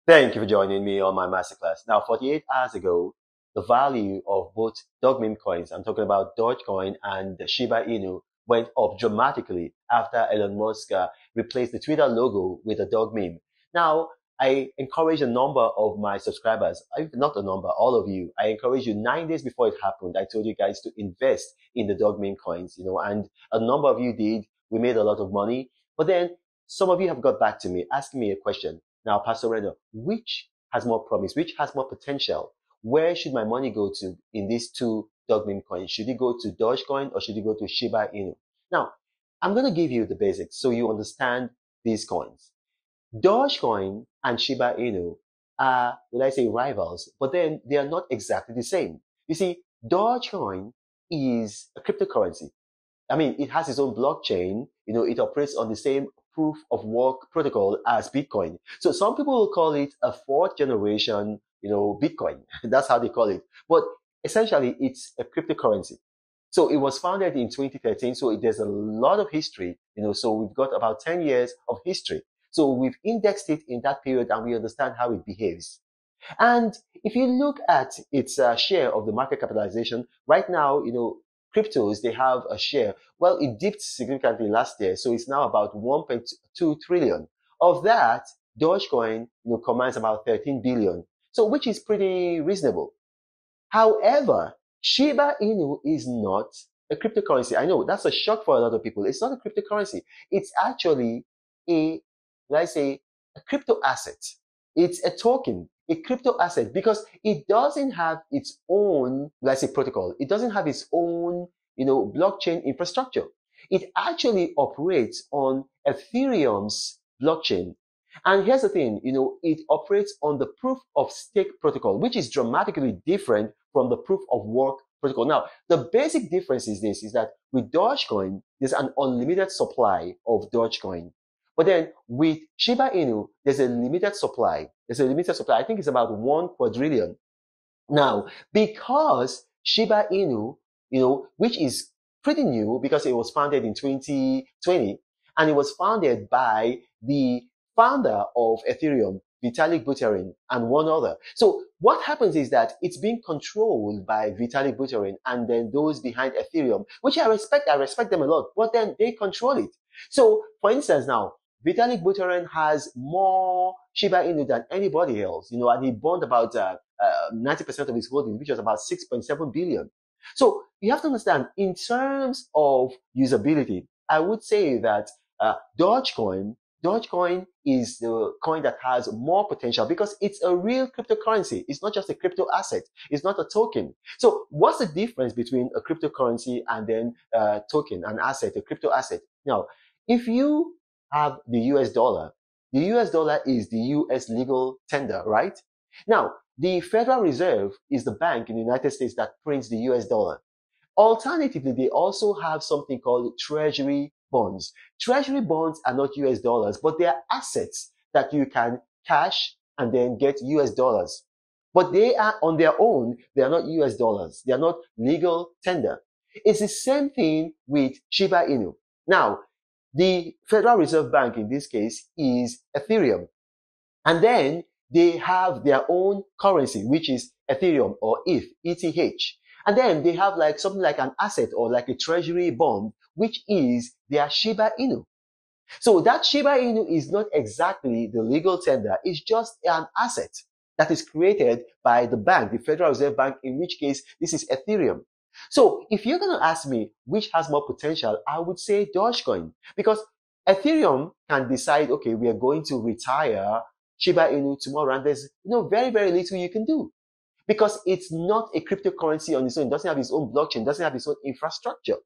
Thank you for joining me on my masterclass. Now, 48 hours ago, the value of both dog meme coins, I'm talking about Dogecoin and the Shiba Inu, went up dramatically after Elon Musk replaced the Twitter logo with a dog meme. Now, I encourage a number of my subscribers, not a number, all of you, I encourage you 9 days before it happened. I told you guys to invest in the dog meme coins, and a number of you did. We made a lot of money. But then some of you have got back to me asking me a question. Now, Pastor Reno, which has more promise? Which has more potential? Where should my money go to in these two dog meme coins? Should it go to Dogecoin or should it go to Shiba Inu? Now, I'm going to give you the basics so you understand these coins. Dogecoin and Shiba Inu are, would I say, rivals, but then they are not exactly the same. You see, Dogecoin is a cryptocurrency. I mean, it has its own blockchain. It operates on the same proof of work protocol as Bitcoin. So some people will call it a fourth generation, Bitcoin. That's how they call it. But essentially, it's a cryptocurrency. So it was founded in 2013. So there's a lot of history, so we've got about 10 years of history. So we've indexed it in that period and we understand how it behaves. And if you look at its share of the market capitalization, right now, cryptos, they have a share. Well, it dipped significantly last year, so it's now about 1.2 trillion. Of that, Dogecoin, commands about 13 billion. So, which is pretty reasonable. However, Shiba Inu is not a cryptocurrency. I know that's a shock for a lot of people. It's not a cryptocurrency. It's actually let's say, a crypto asset. It's a token, a crypto asset, because it doesn't have its own, let's say, protocol. It doesn't have its own, blockchain infrastructure. It actually operates on Ethereum's blockchain. And here's the thing, it operates on the proof of stake protocol, which is dramatically different from the proof of work protocol. Now, the basic difference is this, is that with Dogecoin, there's an unlimited supply of Dogecoin. But then with Shiba Inu, there's a limited supply. There's a limited supply. I think it's about 1 quadrillion. Now, because Shiba Inu, which is pretty new because it was founded in 2020, and it was founded by the founder of Ethereum, Vitalik Buterin, and one other. So what happens is that it's being controlled by Vitalik Buterin and then those behind Ethereum, which I respect them a lot, but then they control it. So for instance now, Vitalik Buterin has more Shiba Inu than anybody else, and he bought about 90% of his holdings, which was about 6.7 billion. So you have to understand, in terms of usability, I would say that Dogecoin is the coin that has more potential because it's a real cryptocurrency. It's not just a crypto asset. It's not a token. So what's the difference between a cryptocurrency and then a token, an asset, a crypto asset? Now, if you have the US dollar is the US legal tender, right? Now, the Federal Reserve is the bank in the United States that prints the US dollar. Alternatively, they also have something called treasury bonds. Treasury bonds are not US dollars, but they are assets that you can cash and then get US dollars. But they are on their own, they are not US dollars. They are not legal tender. It's the same thing with Shiba Inu. Now, the Federal Reserve Bank in this case is Ethereum. And then they have their own currency, which is Ethereum or ETH. And then they have like something like an asset or like a treasury bond, which is their Shiba Inu. So that Shiba Inu is not exactly the legal tender. It's just an asset that is created by the bank, the Federal Reserve Bank, in which case this is Ethereum. So if you're going to ask me which has more potential, I would say Dogecoin, because Ethereum can decide, okay, we are going to retire Shiba Inu tomorrow, and there's very, very little you can do because it's not a cryptocurrency on its own. It doesn't have its own blockchain, doesn't have its own infrastructure.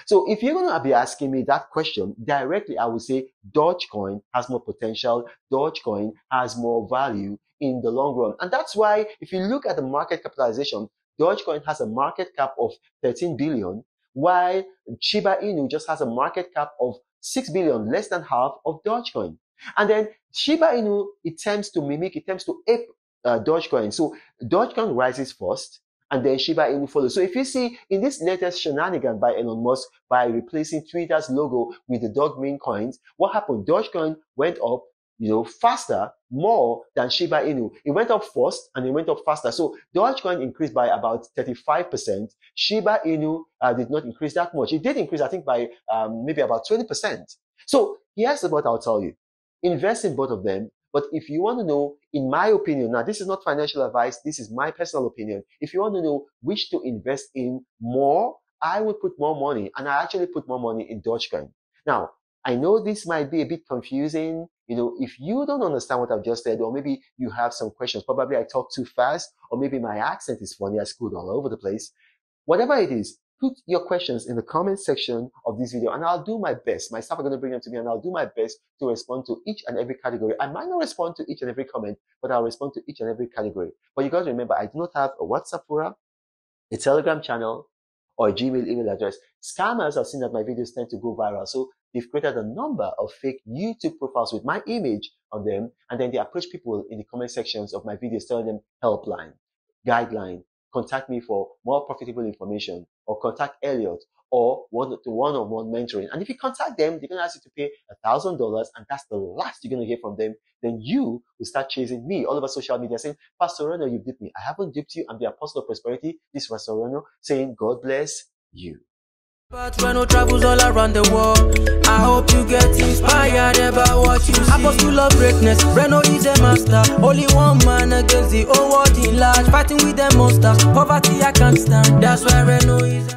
So if you're going to be asking me that question directly, I would say Dogecoin has more potential. Dogecoin has more value in the long run. And that's why if you look at the market capitalization, Dogecoin has a market cap of 13 billion, while Shiba Inu just has a market cap of 6 billion, less than half of Dogecoin. And then Shiba Inu, it tends to ape Dogecoin. So Dogecoin rises first, and then Shiba Inu follows. So if you see in this latest shenanigan by Elon Musk by replacing Twitter's logo with the dog meme coins, what happened? Dogecoin went up, faster more than Shiba Inu. It went up first and it went up faster. So Dogecoin increased by about 35%. Shiba Inu did not increase that much. It did increase, I think, by maybe about 20%. So here's what I'll tell you. Invest in both of them. But if you want to know, in my opinion, now this is not financial advice, this is my personal opinion. If you want to know which to invest in more, I would put more money, and I actually put more money in Dogecoin. Now, I know this might be a bit confusing. If you don't understand what I've just said, or maybe you have some questions, probably I talk too fast, or maybe my accent is funny, I screwed all over the place. Whatever it is, put your questions in the comment section of this video, and I'll do my best. My staff are going to bring them to me, and I'll do my best to respond to each and every category. I might not respond to each and every comment, but I'll respond to each and every category. But you got to remember, I do not have a WhatsApp forum, a Telegram channel, or a Gmail email address. Scammers have seen that my videos tend to go viral, so they've created a number of fake YouTube profiles with my image on them, and then they approach people in the comment sections of my videos telling them helpline, guideline, contact me for more profitable information, or contact Elliot, or one-on-one mentoring. And if you contact them, they're going to ask you to pay $1,000, and that's the last you're going to hear from them. Then you will start chasing me all over social media saying, Pastor Reno, you've dipped me. I haven't dipped you. I'm the apostle of prosperity. This is Pastor Reno saying, God bless you. But Reno travels all around the world. I hope you get inspired about what you see. Apostle of greatness, Reno is a master. Only one man against the whole world in large. Fighting with the monsters, poverty I can't stand. That's why Reno is